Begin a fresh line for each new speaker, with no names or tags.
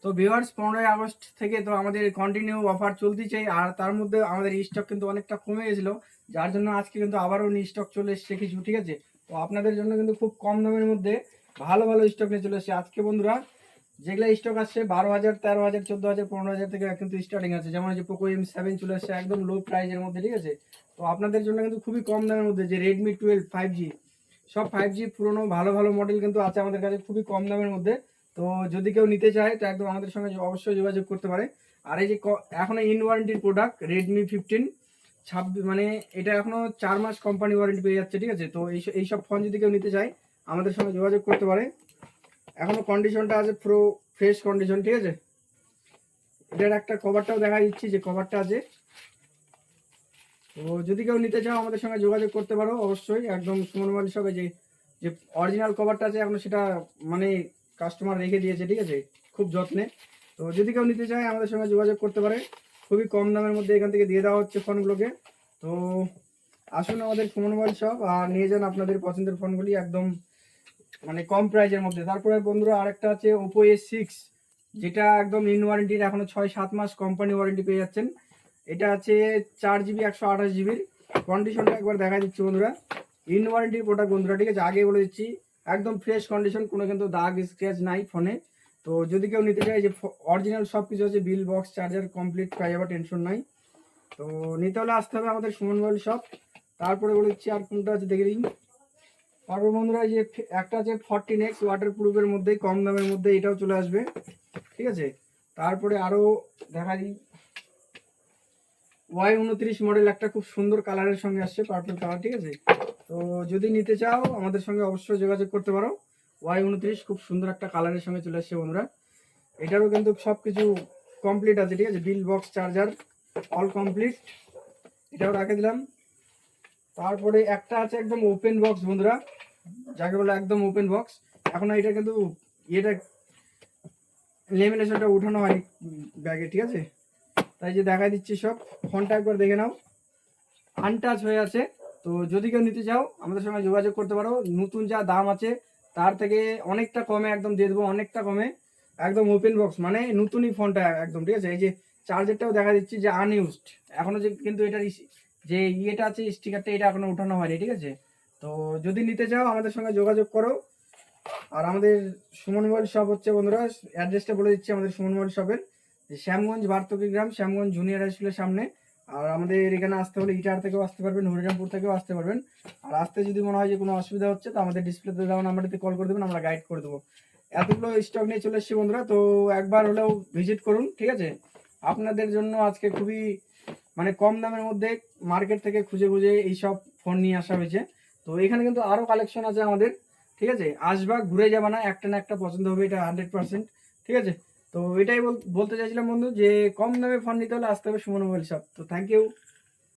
তো viewers 15ই August থেকে তো আমাদের কন্টিনিউ অফার চলতেছে, আর তার মধ্যে আমাদের স্টক কিন্তু অনেকটা কমে গেছিল, যার জন্য আজকে কিন্তু আবারও স্টক চলে এসেছে কিছু, ঠিক আছে। তো আপনাদের জন্য কিন্তু খুব কম দামের মধ্যে ভালো ভালো স্টক নিয়ে চলে এসেছে আজকে বন্ধুরা। যেগুলো স্টক আসছে 12,000, 13,000, 14,000, 15,000 থেকে কিন্তু স্টার্টিং আছে। যেমন যে পোকো M7 চলে আসছে একদম লো প্রাইজের মধ্যে, ঠিক আছে। তো আপনাদের জন্য কিন্তু খুবই কম দামের মধ্যে যে রেডমি 12 5G, সব 5G পুরোনো ভালো ভালো মডেল কিন্তু আছে আমাদের কাছে খুবই কম দামের মধ্যে। তো যদি কেউ নিতে চায় তো একদম আমাদের সঙ্গে অবশ্যই যোগাযোগ করতে পারে। আর এই যে এখনো ইন ওয়ারেন্টির প্রোডাক্ট রেডমি 15 26, মানে এটা এখনো 4 মাস কোম্পানি ওয়ারেন্টি পেয়ে যাচ্ছে, ঠিক আছে। তো এইসব ফোন যদি কেউ নিতে চায় আমাদের সঙ্গে যোগাযোগ করতে পারে। এখনো কন্ডিশনটা আছে পুরো ফ্রেশ কন্ডিশন, ঠিক আছে। এটার একটা কভারটাও দেখা দিচ্ছি যে কভারটা আছে। তো যদি কেউ নিতে চাও আমাদের সঙ্গে যোগাযোগ করতে পারো অবশ্যই। একদম সুমন মোবাইল শপে যে যে অরিজিনাল কভারটা আছে এখনো সেটা মানে কাস্টমার রেখে দিয়েছে, ঠিক আছে, খুব যত্নে। তো যদি কেউ নিতে চায় আমাদের সঙ্গে যোগাযোগ করতে পারে, খুবই কম দামের মধ্যে এখান থেকে দিয়ে দেওয়া হচ্ছে ফোনগুলোকে। তো আসুন আমাদের সুমন মোবাইল শপ আর নিয়ে যান আপনাদের পছন্দের ফোনগুলি একদম মানে কম প্রাইজের মধ্যে। তারপরে বন্ধুরা আরেকটা আছে ওপো A6, যেটা একদম ইন ওয়ারেন্টির, এখনো 6-7 মাস কোম্পানি ওয়ারেন্টি পেয়ে যাচ্ছেন। এটা আছে 4GB 128GBর। কন্ডিশনটা একবার দেখা দিচ্ছি বন্ধুরা, ইন ওয়ারেন্টির প্রোডাক্ট বন্ধুরা, ঠিক আছে। আগে বলে দিচ্ছি একদম ফ্রেশ কন্ডিশন, কোনো কিন্তু দাগ স্ক্র্যাচ নাই ফোনে। তো যদি কেউ নিতে চায় যে অরিজিনাল সব কিছু আছে, বিল, বক্স, চার্জার কমপ্লিট পাই যাবে, টেনশন নাই। তো নিতে হলে আসতে হবে আমাদের সুমন মোবাইল শপ। তারপরে বলে দিচ্ছি আর কোনটা আছে দেখে দিন। তারপর বন্ধুরা যে একটা আছে 14X ওয়াটার প্রুফের মধ্যে কম দামের মধ্যে, এটাও চলে আসবে, ঠিক আছে। তারপরে আরো দেখা দিই Y29 মডেল, একটা খুব সুন্দর কালারের সঙ্গে আসছে, পার্পল কালার, ঠিক আছে। তো যদি নিতে চাও আমাদের সঙ্গে অবশ্যই যোগাযোগ করতে পারো। Y29 খুব সুন্দর একটা কালারের সঙ্গে চলে আসছে বন্ধুরা। এটারও কিন্তু সব কিছু কমপ্লিট আছে, ঠিক আছে, বিল, বক্স, চার্জার অল কমপ্লিট। এটাও রাখে দিলাম। তারপরে একটা আছে একদম ওপেন বক্স বন্ধুরা, যাকে বলে একদম ওপেন বক্স। এখন এটা কিন্তু এটা লেমিনেশনটা উঠানো হয় ব্যাগে, ঠিক আছে। তাই যে দেখা দিচ্ছি সব, ফোনটা একবার দেখে নাও, আনটাচ হয়ে আছে। তো যদি কেউ নিতে চাও আমাদের সঙ্গে যোগাযোগ করতে পারো। নতুন যা দাম আছে তার থেকে অনেকটা কমে একদম দিয়ে দেবো, অনেকটা কমে। একদম ওপেন বক্স মানে নতুনই ফোনটা একদম, ঠিক আছে। এই যে চার্জারটাও দেখা দিচ্ছি যে আনইউজড এখনো, যে কিন্তু এটার যে ইয়েটা আছে স্টিকারটা, এটা এখনো উঠানো হয়নি, ঠিক আছে। তো যদি নিতে চাও আমাদের সঙ্গে যোগাযোগ করো। আর আমাদের সুমন মোবাইল শপ হচ্ছে বন্ধুরা, অ্যাড্রেসটা বলে দিচ্ছি আমাদের সুমন মোবাইল শপের, যে শ্যামগঞ্জ বার্তকি গ্রাম, শ্যামগঞ্জ জুনিয়র হাই স্কুলের সামনে। আর আমাদের এখানে আসতে হলে ইটার থেকেও আসতে পারবেন, হরিরামপুর থেকেও আসতে পারবেন। আর আসতে যদি মনে হয় যে কোনো অসুবিধা হচ্ছে তো আমাদের ডিসপ্লেতে দেওয়া নাম্বারটিতে কল করে দেবেন, আমরা গাইড করে দেবো। এতগুলো স্টক নিয়ে চলে এসেছি বন্ধুরা, তো একবার হলেও ভিজিট করুন, ঠিক আছে। আপনাদের জন্য আজকে খুবই মানে কম দামের মধ্যে মার্কেট থেকে খুঁজে খুঁজে এইসব ফোন নিয়ে আসা হয়েছে। তো এখানে কিন্তু আরও কালেকশন আছে আমাদের, ঠিক আছে। আসবা, ঘুরে যাবা না, একটা না একটা পছন্দ হবে, এটা 100%, ঠিক আছে। তো এটাই বলতে চাইছিলাম বন্ধু, যে কম দামে ফোন নিতে হলে আসতে হবে সুমন মোবাইল শপ। তো থ্যাংক ইউ।